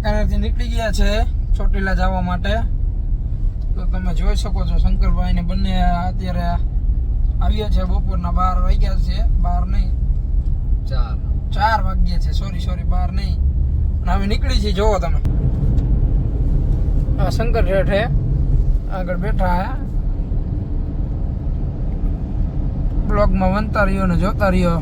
વાંકાનેરથી નીકળી ગયા છે ચોટીલા જવા માટે। તો તમે જોઈ શકો છો શંકરભાઈ ને બંને અત્યારે આવ્યા છે। બપોરના 12 વાગ્યા છે, 12 નહીં 4 વાગ્યા છે, સોરી 12 નહીં। અને હવે નીકળી છે, જોવો તમે આ શંકર શેઠ હે આગળ બેઠા હે। બ્લોગમાં વનતા રહ્યો ને જોતા રહ્યો।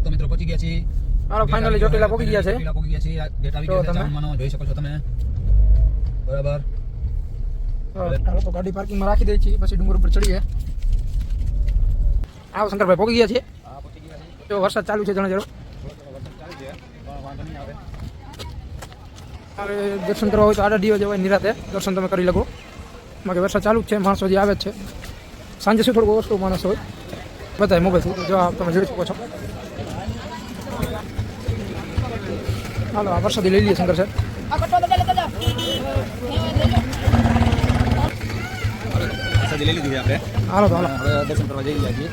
તો મિત્રો પહોંચી ગયા છીએ। હાલો ફાઇનલી ચોટીલા પહોંચી ગયા છે। ગેટ આવી ગયા છે, જામવાનો જોઈ શકો છો તમે બરાબર। હાલો તો ગાડી પાર્કિંગમાં રાખી દઈએ છીએ, પછી ડુંગર ઉપર ચડીએ। આવો શંકરભાઈ પહોંચી ગયા છે। હા પહોંચી ગયા છે। તો વરસાદ ચાલુ છે, જણા જરો ચાલુ છે, વાંધો નહીં આવે। અરે દર્શન કરવા હોય તો આડા દિવસ જવાય, નિરાતે દર્શન તમે કરી શકો। બાકી વરસાદ ચાલુ જ છે, માણસો જે આવે જ છે। સાંજે શું થોડું ઓછું માણસ હોય, બધાય મોબાઈલથી જો તમે જોઈ શકો છો। હાલો આ વરસાદી લઈ લઈએ શંકર સાહેબ। સજી લઈ લીધી આપણે। હાલો તો હાલો હવે દર્શન કરવા જઈ રહ્યા છીએ।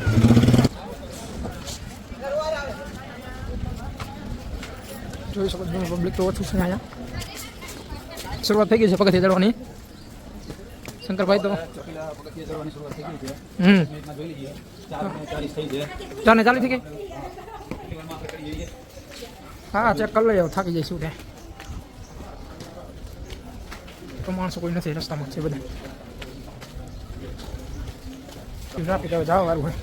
જોઈ શકો છો પબ્લિક તો ઓછું છે અહીંયા। શરૂઆત થઈ ગઈ છે પગથિયા ચડવાની। શંકરભાઈ તો ચોટીલા પગથિયા ચડવાની શરૂઆત થઈ ગઈ છે। હમ મિનિટમાં જોઈ લઈએ 4:40 થઈ છે। 4:40 થઈ ગઈ। કેટલી વારમાં આપણે કરી જઈએ? હા ચેક કરી લઈએ, થાકી જઈશું ત્યાં તો માણસો કોઈ નથી રસ્તામાં છે બધા। ટ્રાફિક હવે જવા વાળું હોય।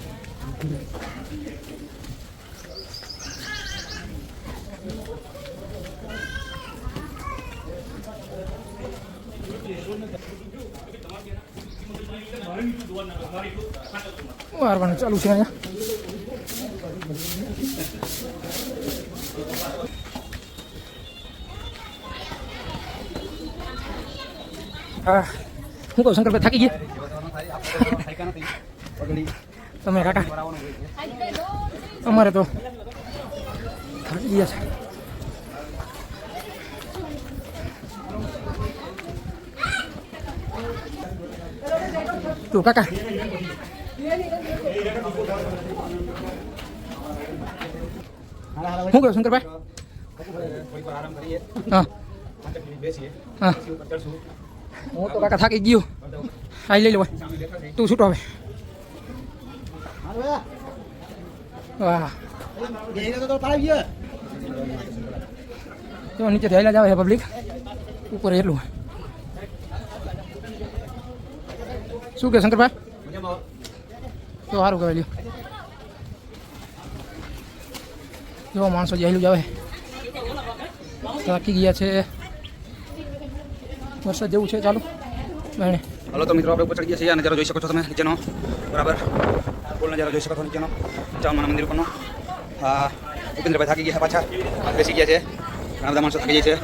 વારવાનું ચાલુ છે અહીંયા। હા શું કહું શંકરભાઈ થાકી ગયા તમે કાકા? અમારે તો થાકી ગયા છે। તું કાકા શું કહું શંકરભાઈ? હા હા હું તો કાકા થાકી ગયો। આ લઈ લે તું છૂટો હવે। વાહ તો નીચે હેલા જ આવે છે પબ્લિક, ઉપર એટલું શું કે શંકરભાઈ? તો સારું કહેવાય લ્યો। જો માણસો જે હેલું જ આવે, થાકી ગયા છે, વરસાદ જેવું છે। ચાલો બહેણે હાલો તો મિત્રો આપણે ઉપર ચડી ગયા છીએ। આ નજારો જોઈ શકો છો તમે નીચેનો બરાબર, ફૂલ નજારો જોઈ શકો છો નીચેનો ચામુંડા મંદિર ઉપરનો। હા ભૂપેન્દ્રભાઈ થાકી ગયા પાછા, બેસી ગયા છે। ઘણા બધા માણસો થાકી જાય છે।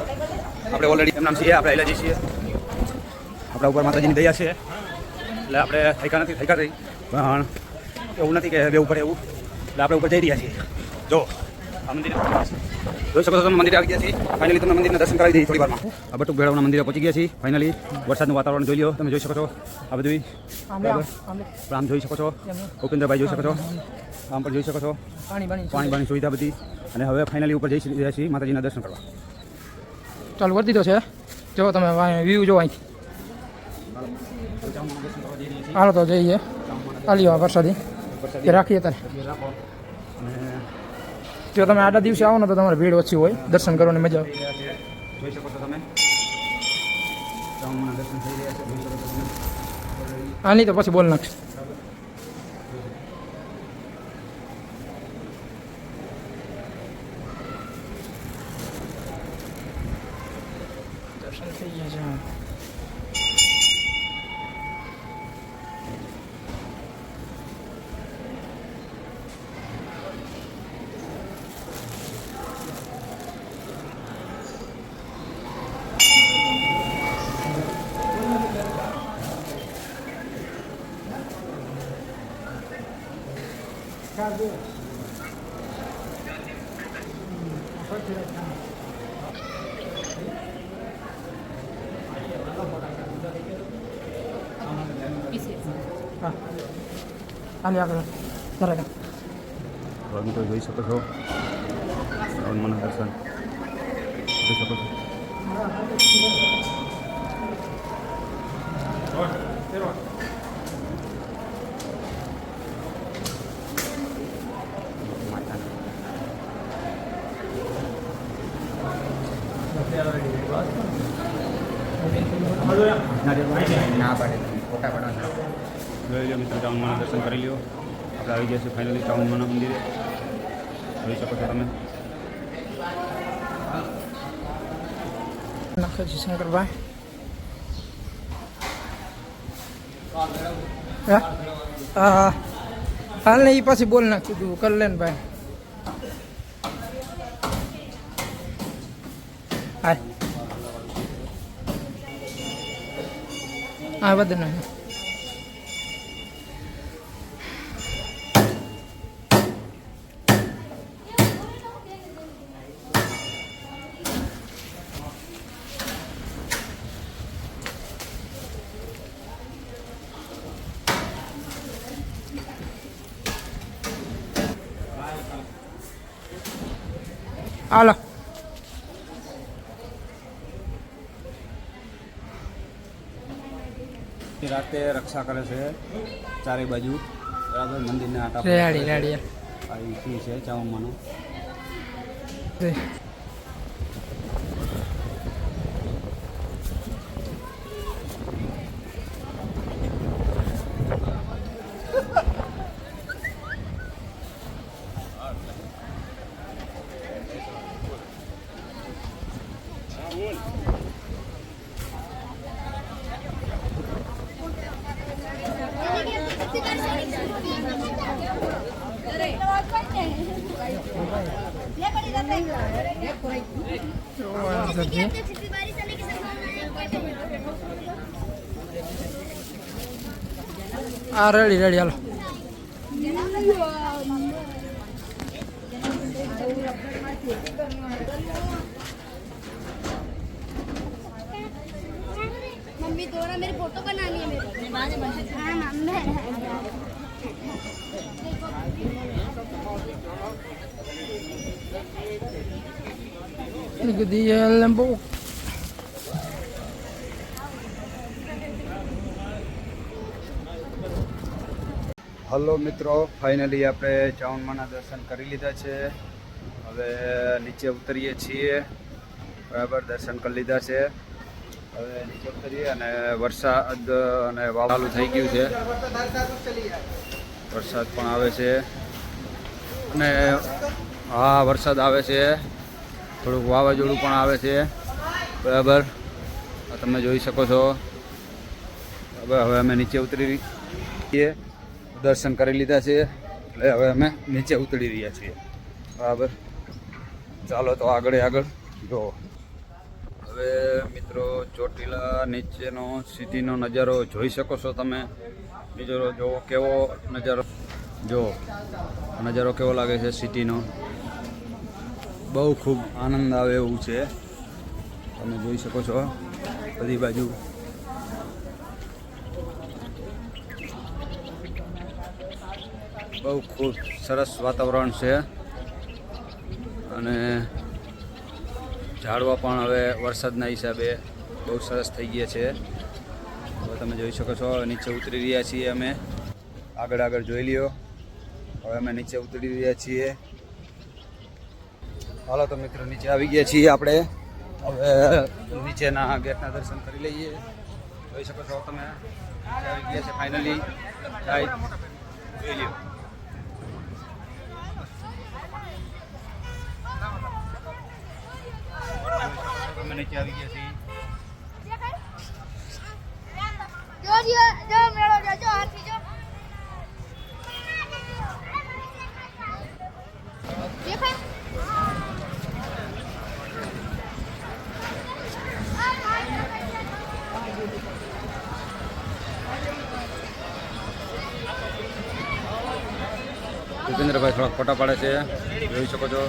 આપણે ઓલરેડી એમ નામ છીએ, આપણે હેલા જઈએ છીએ। આપણા ઉપર માતાજીની દયા છે, એટલે આપણે થઈકા નથી, થઈકા થઈ પણ એવું નથી કે બે ઉપર એવું, એટલે આપણે ઉપર જઈ રહ્યા છીએ। જો આ મંદિરે જોઈ શકો છો તમે મંદિરે આવી ગયા છીએ ફાઇનલી તમને મંદિરના દર્શન કરાવી દઈએ થોડી વારમાં આ બટુક ભેળવના મંદિરે પહોંચી ગયા છીએ ફાઇનલી વરસાદનું વાતાવરણ જોઈ લો તમે જોઈ શકો છો આ બધું બરાબર આમ જોઈ શકો છો ઉપેન્દ્રભાઈ જોઈ શકો છો આમ પણ જોઈ શકો છો પાણી સુવિધા બધી અને હવે ફાઇનલી ઉપર જઈ રહ્યા છીએ માતાજીના દર્શન કરવા ચાલુ કરી દીધો છે જો તમે વ્યૂ જો અહીંથી હાલો તો જઈએ આલી વરસાદી રાખીએ તારે જો તમે આડા દિવસે આવો ને તો તમારે ભીડ ઓછી હોય દર્શન કરવાની મજા આવે જોઈ શકો છો તમે દર્શન થઈ રહ્યા છે જોઈ શકો છો તમે હા નહીં તો પછી બોલ નાખશે દર્શન થઈ ગયા છે હા આલી આગળ બરાબર મિત્રો જોઈ શકો છો હનુમાન દર્શન જોઈ શકો છો ના પડે ફોટા પડવાના જોઈ લો મિત્રો ચામુંડાના દર્શન કરી લ્યો આપણે આવી ગયા છીએ ફાઇનલી ચામુંડાના મંદિરે જોઈ શકો છો તમે નાખે છે શંકરભાઈ હા હાલ ને એ પાછી બોલ નાખી તું કલ્યાણભાઈ હાય હા બધું હાલો રાતે રક્ષા કરે છે ચારે બાજુ બરાબર મંદિરના આટા રેડી રેડી આવી ફી છે ચામુંડાનો હા રેડી રેડી હાલો मम्मी दोरा मेरी फोटो बनानी है मेरे हाँ मम्मी lembo હલો મિત્રો ફાઇનલી આપણે ચામુંડાના દર્શન કરી લીધા છે હવે નીચે ઉતરીએ છીએ બરાબર દર્શન કરી લીધા છે હવે નીચે ઉતરીએ અને વરસાદ અને ચાલુ થઈ ગયું છે વરસાદ પણ આવે છે અને હા વરસાદ આવે છે થોડુંક વાવાઝોડું પણ આવે છે બરાબર તમે જોઈ શકો છો હવે અમે નીચે ઉતરી છીએ દર્શન કરી લીધા છે એટલે હવે અમે નીચે ઉતરી રહ્યા છીએ બરાબર ચાલો તો આગળ જો હવે મિત્રો ચોટીલા નીચેનો સિટીનો નજારો જોઈ શકો છો તમે નજારો જો કેવો નજારો જો નજારો કેવો લાગે છે સિટીનો બહુ ખૂબ આનંદ આવે એવું છે. તમે જોઈ શકો છો બધી બાજુ બહુ ખૂબ સરસ વાતાવરણ છે અને ઝાડવા પણ હવે વરસાદના હિસાબે બહુ સરસ થઈ ગયા છે. હવે તમે જોઈ શકો છો નીચે ઉતરી રહ્યા છીએ અમે. આગળ જોઈ લ્યો. હવે અમે નીચે ઉતરી રહ્યા છીએ. હાલો તો મિત્રો નીચે આવી ગયા છીએ આપણે. હવે નીચેના ગેટના દર્શન કરી લઈએ. જોઈ શકો છો તમે નીચે આવી ગયા છે ફાઇનલી. જોઈ લ્યો. અમે નીચે આવી ગયા છીએ. જો મેળો જો હાથી જો દેખાય ભૂપેન્દ્રભાઈ થોડાક ફોટા પાડે છે. જોઈ શકો છો.